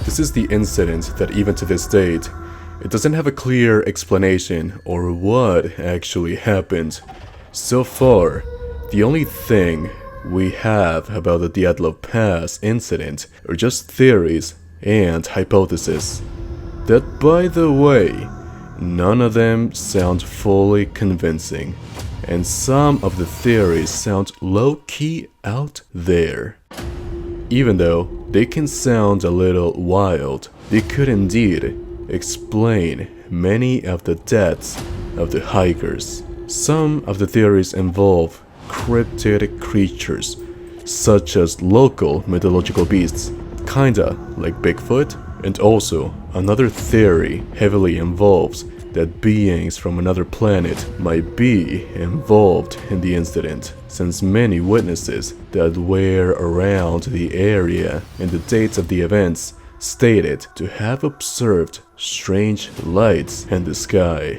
This is the incident that even to this date, it doesn't have a clear explanation or what actually happened. So far, the only thing we have about the Dyatlov Pass incident are just theories and hypotheses. That, by the way, none of them sound fully convincing, and some of the theories sound low-key out there. Even though they can sound a little wild, they could indeed explain many of the deaths of the hikers. Some of the theories involve cryptid creatures, such as local mythological beasts, kinda like Bigfoot, and also another theory heavily involves that beings from another planet might be involved in the incident, since many witnesses that were around the area and the dates of the events stated to have observed strange lights in the sky.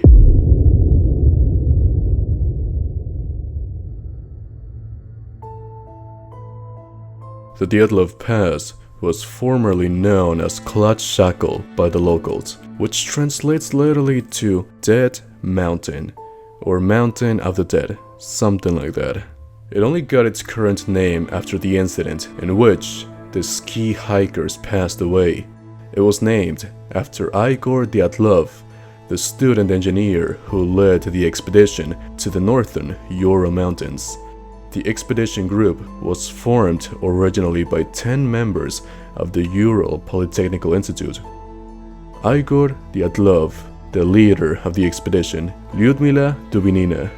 The Dyatlov Pass was formerly known as Shackle by the locals, which translates literally to Dead Mountain, or Mountain of the Dead, something like that. It only got its current name after the incident in which the ski hikers passed away. It was named after Igor Dyatlov, the student engineer who led the expedition to the northern Ural Mountains. The expedition group was formed originally by 10 members of the Ural Polytechnical Institute. Igor Dyatlov, the leader of the expedition, Lyudmila Dubinina,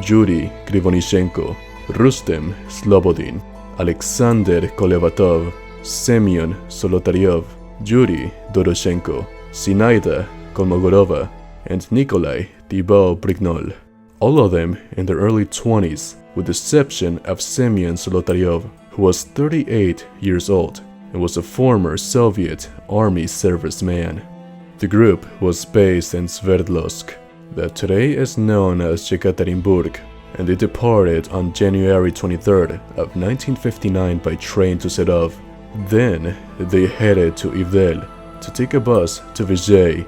Yuri Krivonishenko, Rustem Slobodin, Alexander Kolevatov, Semyon Solotaryov, Yuri Doroshenko, Sinaida Kolmogorova, and Nikolai Thibault-Brignol. All of them in their early 20s, with the exception of Semyon Solotaryov, who was 38 years old and was a former Soviet army serviceman. The group was based in Sverdlovsk, that today is known as Yekaterinburg, and they departed on January 23rd of 1959 by train to Serov. Then they headed to Ivdel to take a bus to Vizhay,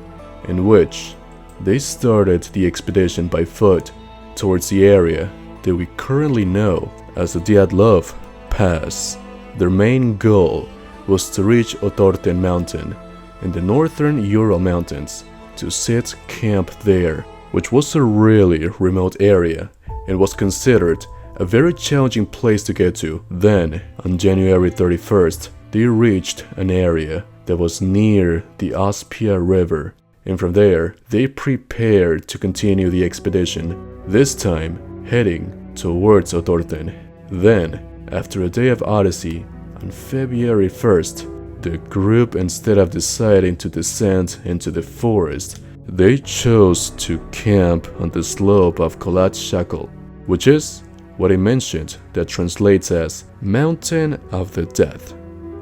in which they started the expedition by foot towards the area that we currently know as the Dyatlov Pass. Their main goal was to reach Otorten Mountain in the northern Ural Mountains, to set camp there, which was a really remote area and was considered a very challenging place to get to. Then, on January 31st, they reached an area that was near the Ospia River, and from there, they prepared to continue the expedition, this time heading towards Otorten. Then, after a day of odyssey, on February 1st, the group, instead of deciding to descend into the forest, they chose to camp on the slope of Shackle, which is what I mentioned that translates as Mountain of the Death,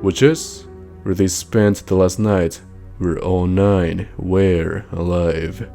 which is where they spent the last night where all 9 were alive.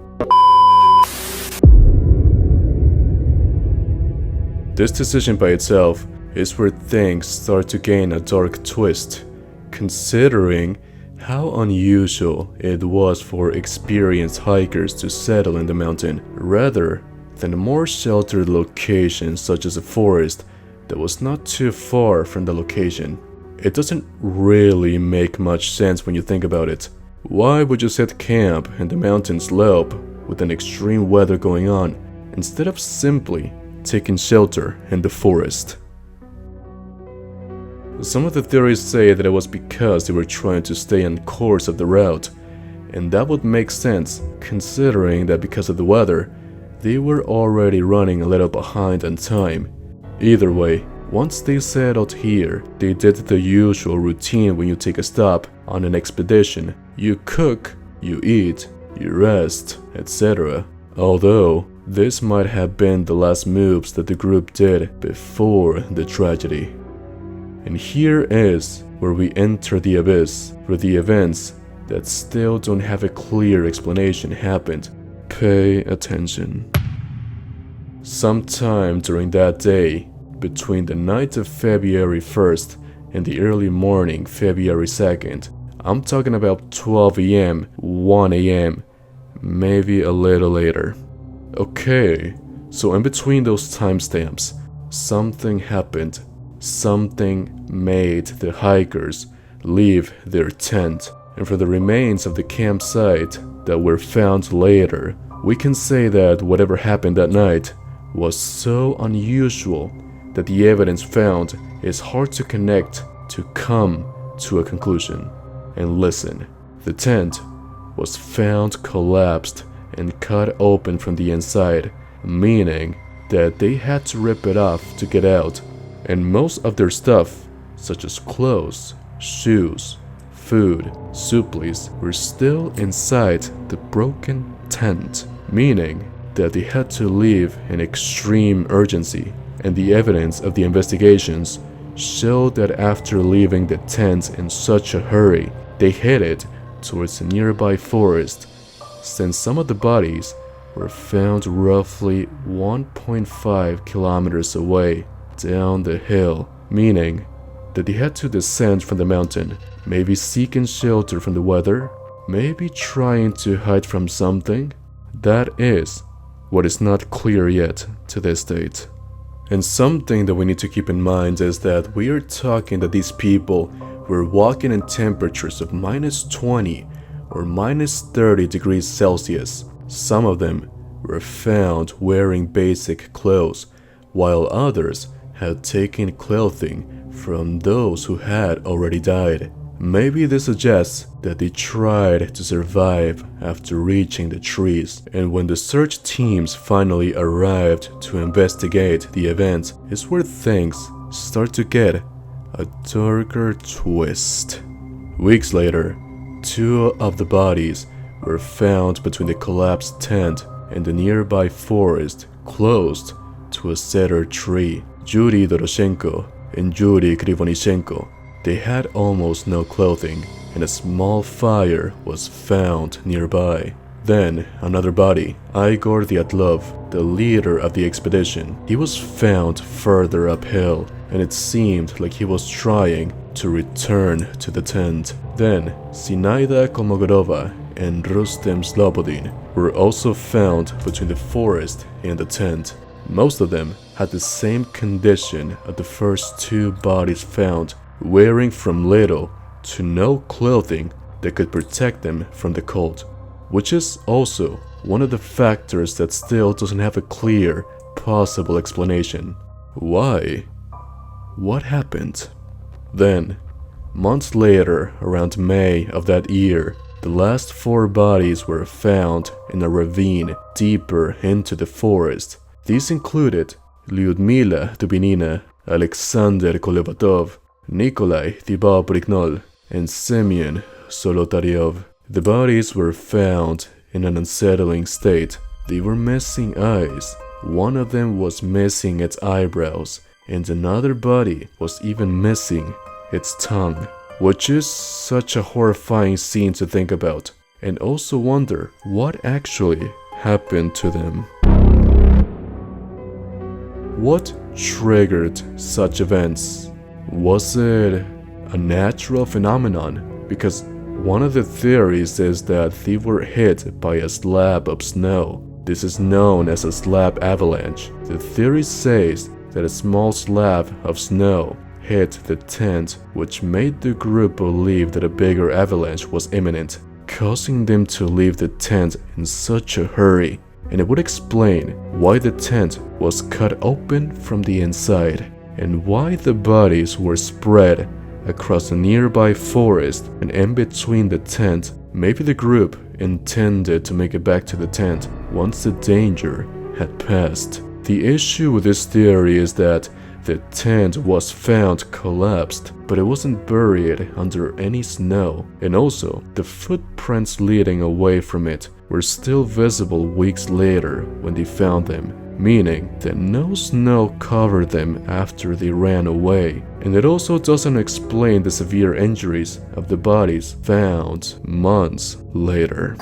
This decision by itself is where things start to gain a dark twist, considering how unusual it was for experienced hikers to settle in the mountain rather than a more sheltered location such as a forest that was not too far from the location. It doesn't really make much sense when you think about it. Why would you set camp in the mountain slope with an extreme weather going on instead of simply taking shelter in the forest? Some of the theories say that it was because they were trying to stay on course of the route, and that would make sense considering that because of the weather, they were already running a little behind on time. Either way, once they settled here, they did the usual routine when you take a stop on an expedition. You cook, you eat, you rest, etc. Although, this might have been the last moves that the group did before the tragedy. And here is where we enter the abyss, where the events that still don't have a clear explanation happened. Pay attention. Sometime during that day, between the night of February 1st and the early morning February 2nd, I'm talking about 12 a.m., 1 a.m., maybe a little later. Okay, so in between those timestamps, something happened. Something made the hikers leave their tent. And for the remains of the campsite that were found later, we can say that whatever happened that night was so unusual that the evidence found is hard to connect to come to a conclusion. And listen, the tent was found collapsed and cut open from the inside, meaning that they had to rip it off to get out, and most of their stuff, such as clothes, shoes, food, supplies, were still inside the broken tent, meaning that they had to leave in extreme urgency. And the evidence of the investigations showed that after leaving the tent in such a hurry, they headed towards a nearby forest, since some of the bodies were found roughly 1.5 kilometers away down the hill, meaning that they had to descend from the mountain, maybe seeking shelter from the weather, maybe trying to hide from something. That is what is not clear yet to this date. And something that we need to keep in mind is that we are talking that these people were walking in temperatures of -20 or -30 degrees Celsius. Some of them were found wearing basic clothes, while others had taken clothing from those who had already died. Maybe this suggests that they tried to survive after reaching the trees, and when the search teams finally arrived to investigate the event is where things start to get a darker twist. Weeks later, 2 of the bodies were found between the collapsed tent and the nearby forest, close to a cedar tree. Yuri Doroshenko and Yuri Krivonishenko. They had almost no clothing, and a small fire was found nearby. Then, another body, Igor Dyatlov, the leader of the expedition. He was found further uphill, and it seemed like he was trying to return to the tent. Then, Sinaida Kolmogorova and Rustem Slobodin were also found between the forest and the tent. Most of them had the same condition of the first 2 bodies found, wearing from little to no clothing that could protect them from the cold, which is also one of the factors that still doesn't have a clear, possible explanation. Why? What happened? Then, months later, around May of that year, the last 4 bodies were found in a ravine deeper into the forest. These included Lyudmila Dubinina, Alexander Kolevatov, Nikolai Thibault-Brignol, and Semyon Solotaryov. The bodies were found in an unsettling state. They were missing eyes. One of them was missing its eyebrows, and another body was even missing its tongue, which is such a horrifying scene to think about, and also wonder what actually happened to them. What triggered such events? Was it a natural phenomenon? Because one of the theories is that they were hit by a slab of snow. This is known as a slab avalanche. The theory says that a small slab of snow hit the tent, which made the group believe that a bigger avalanche was imminent, causing them to leave the tent in such a hurry. And it would explain why the tent was cut open from the inside, and why the bodies were spread across a nearby forest and in between the tent. Maybe the group intended to make it back to the tent once the danger had passed. The issue with this theory is that the tent was found collapsed, but it wasn't buried under any snow, and also the footprints leading away from it were still visible weeks later when they found them, meaning that no snow covered them after they ran away. And it also doesn't explain the severe injuries of the bodies found months later.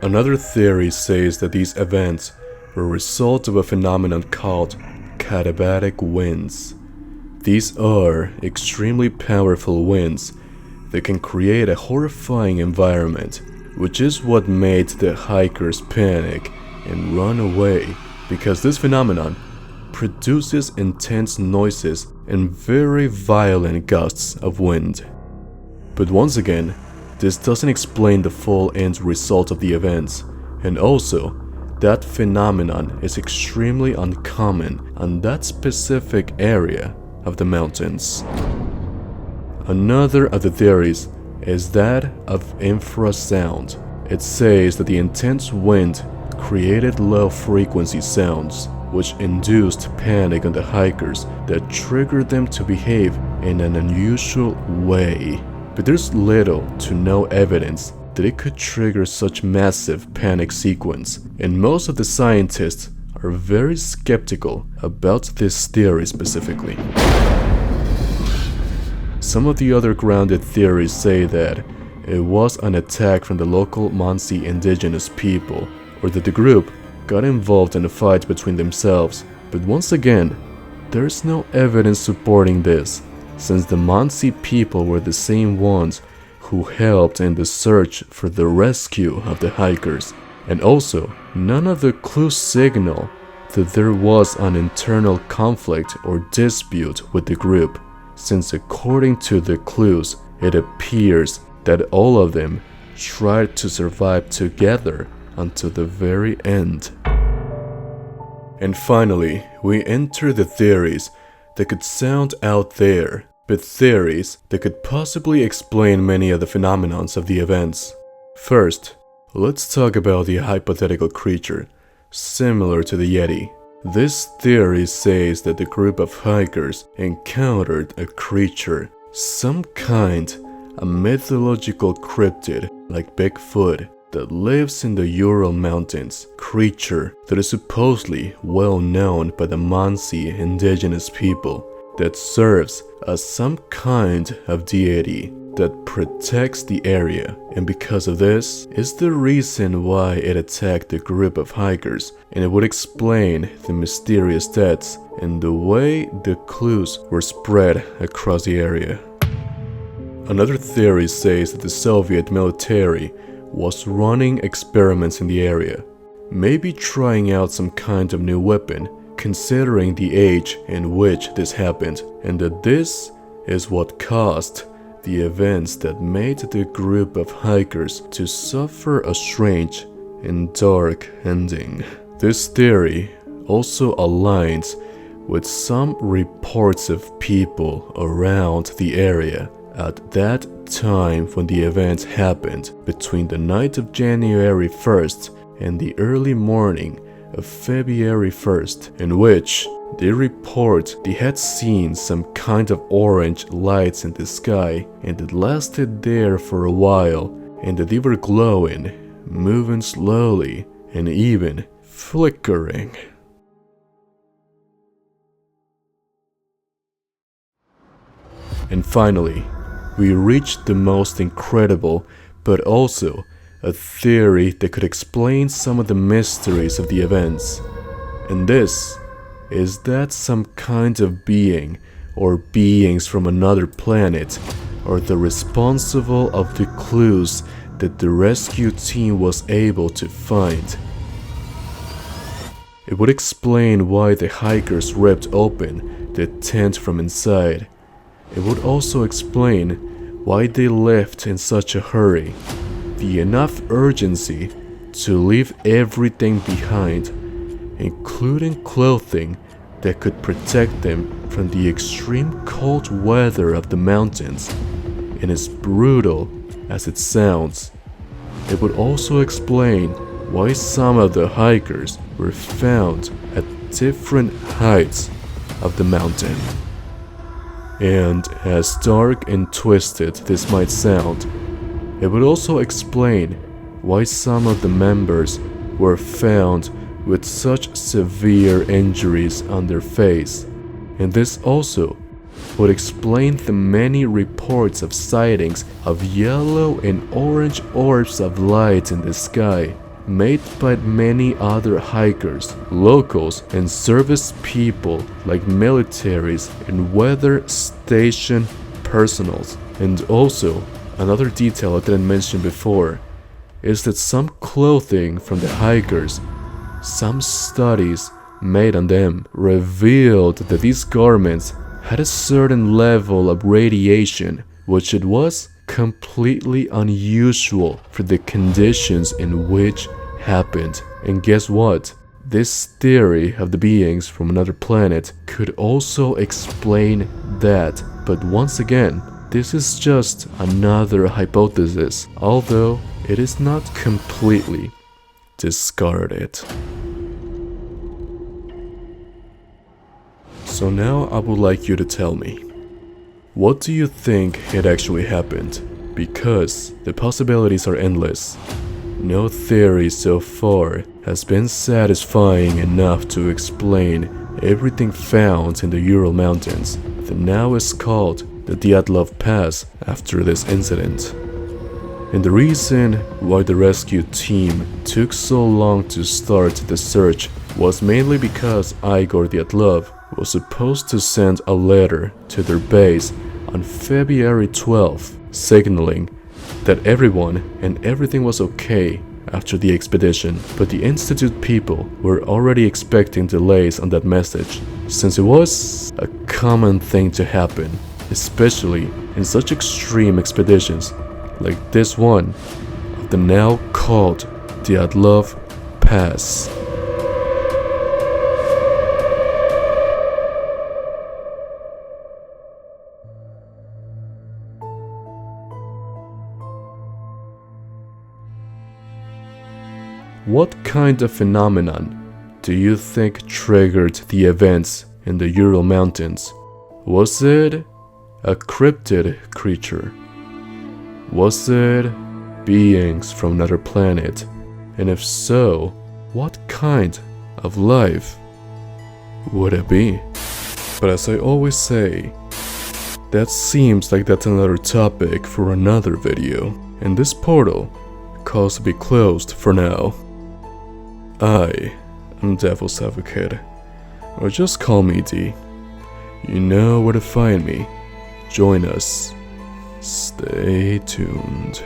Another theory says that these events were a result of a phenomenon called katabatic winds. These are extremely powerful winds that can create a horrifying environment, which is what made the hikers panic and run away, because this phenomenon produces intense noises and very violent gusts of wind. But once again, this doesn't explain the full end result of the events, and also, that phenomenon is extremely uncommon on that specific area of the mountains. Another of the theories is that of infrasound. It says that the intense wind created low-frequency sounds, which induced panic on the hikers that triggered them to behave in an unusual way. But there's little to no evidence that it could trigger such massive panic sequence, and most of the scientists are very skeptical about this theory specifically. Some of the other grounded theories say that it was an attack from the local Mansi indigenous people, or that the group got involved in a fight between themselves, but once again, there's no evidence supporting this, since the Mansi people were the same ones who helped in the search for the rescue of the hikers, and also none of the clues signal that there was an internal conflict or dispute with the group, since according to the clues, it appears that all of them tried to survive together until the very end. And finally, we enter the theories that could sound out there, but theories that could possibly explain many of the phenomena of the events. First, let's talk about the hypothetical creature, similar to the Yeti. This theory says that the group of hikers encountered a creature, some kind, a mythological cryptid like Bigfoot, that lives in the Ural Mountains, creature that is supposedly well known by the Mansi indigenous people, that serves as some kind of deity that protects the area, and because of this is the reason why it attacked the group of hikers, and it would explain the mysterious deaths and the way the clues were spread across the area. Another theory says that the Soviet military was running experiments in the area, maybe trying out some kind of new weapon, considering the age in which this happened, and that this is what caused the events that made the group of hikers to suffer a strange and dark ending. This theory also aligns with some reports of people around the area at that time when the events happened, between the night of January 1st and the early morning of February 1st, in which they report they had seen some kind of orange lights in the sky, and it lasted there for a while, and that they were glowing, moving slowly, and even flickering. And finally, we reached the most incredible, but also a theory that could explain some of the mysteries of the events. And this is that some kind of being, or beings from another planet, are the responsible of the clues that the rescue team was able to find. It would explain why the hikers ripped open the tent from inside. It would also explain why they left in such a hurry, the enough urgency to leave everything behind, including clothing that could protect them from the extreme cold weather of the mountains. And as brutal as it sounds, it would also explain why some of the hikers were found at different heights of the mountain. And as dark and twisted this might sound, it would also explain why some of the members were found with such severe injuries on their face, and this also would explain the many reports of sightings of yellow and orange orbs of light in the sky made by many other hikers, locals, and service people like militaries and weather station personals, and also Another detail I didn't mention before is that some clothing from the hikers, some studies made on them revealed that these garments had a certain level of radiation, which it was completely unusual for the conditions in which happened. And guess what? This theory of the beings from another planet could also explain that. But once again, this is just another hypothesis, although it is not completely discarded. So now I would like you to tell me, what do you think had actually happened? Because the possibilities are endless. No theory so far has been satisfying enough to explain everything found in the Ural Mountains that now is called the Dyatlov Pass after this incident. And the reason why the rescue team took so long to start the search was mainly because Igor Dyatlov was supposed to send a letter to their base on February 12th, signaling that everyone and everything was okay after the expedition. But the Institute people were already expecting delays on that message, since it was a common thing to happen, especially in such extreme expeditions like this one of the now called Dyatlov Pass. What kind of phenomenon do you think triggered the events in the Ural Mountains? Was it a cryptid creature? Was it beings from another planet? And if so, what kind of life would it be? But as I always say, that seems like that's another topic for another video, and this portal calls to be closed for now. I am Devil's Advocate, or just call me D. You know where to find me. Join us. Stay tuned.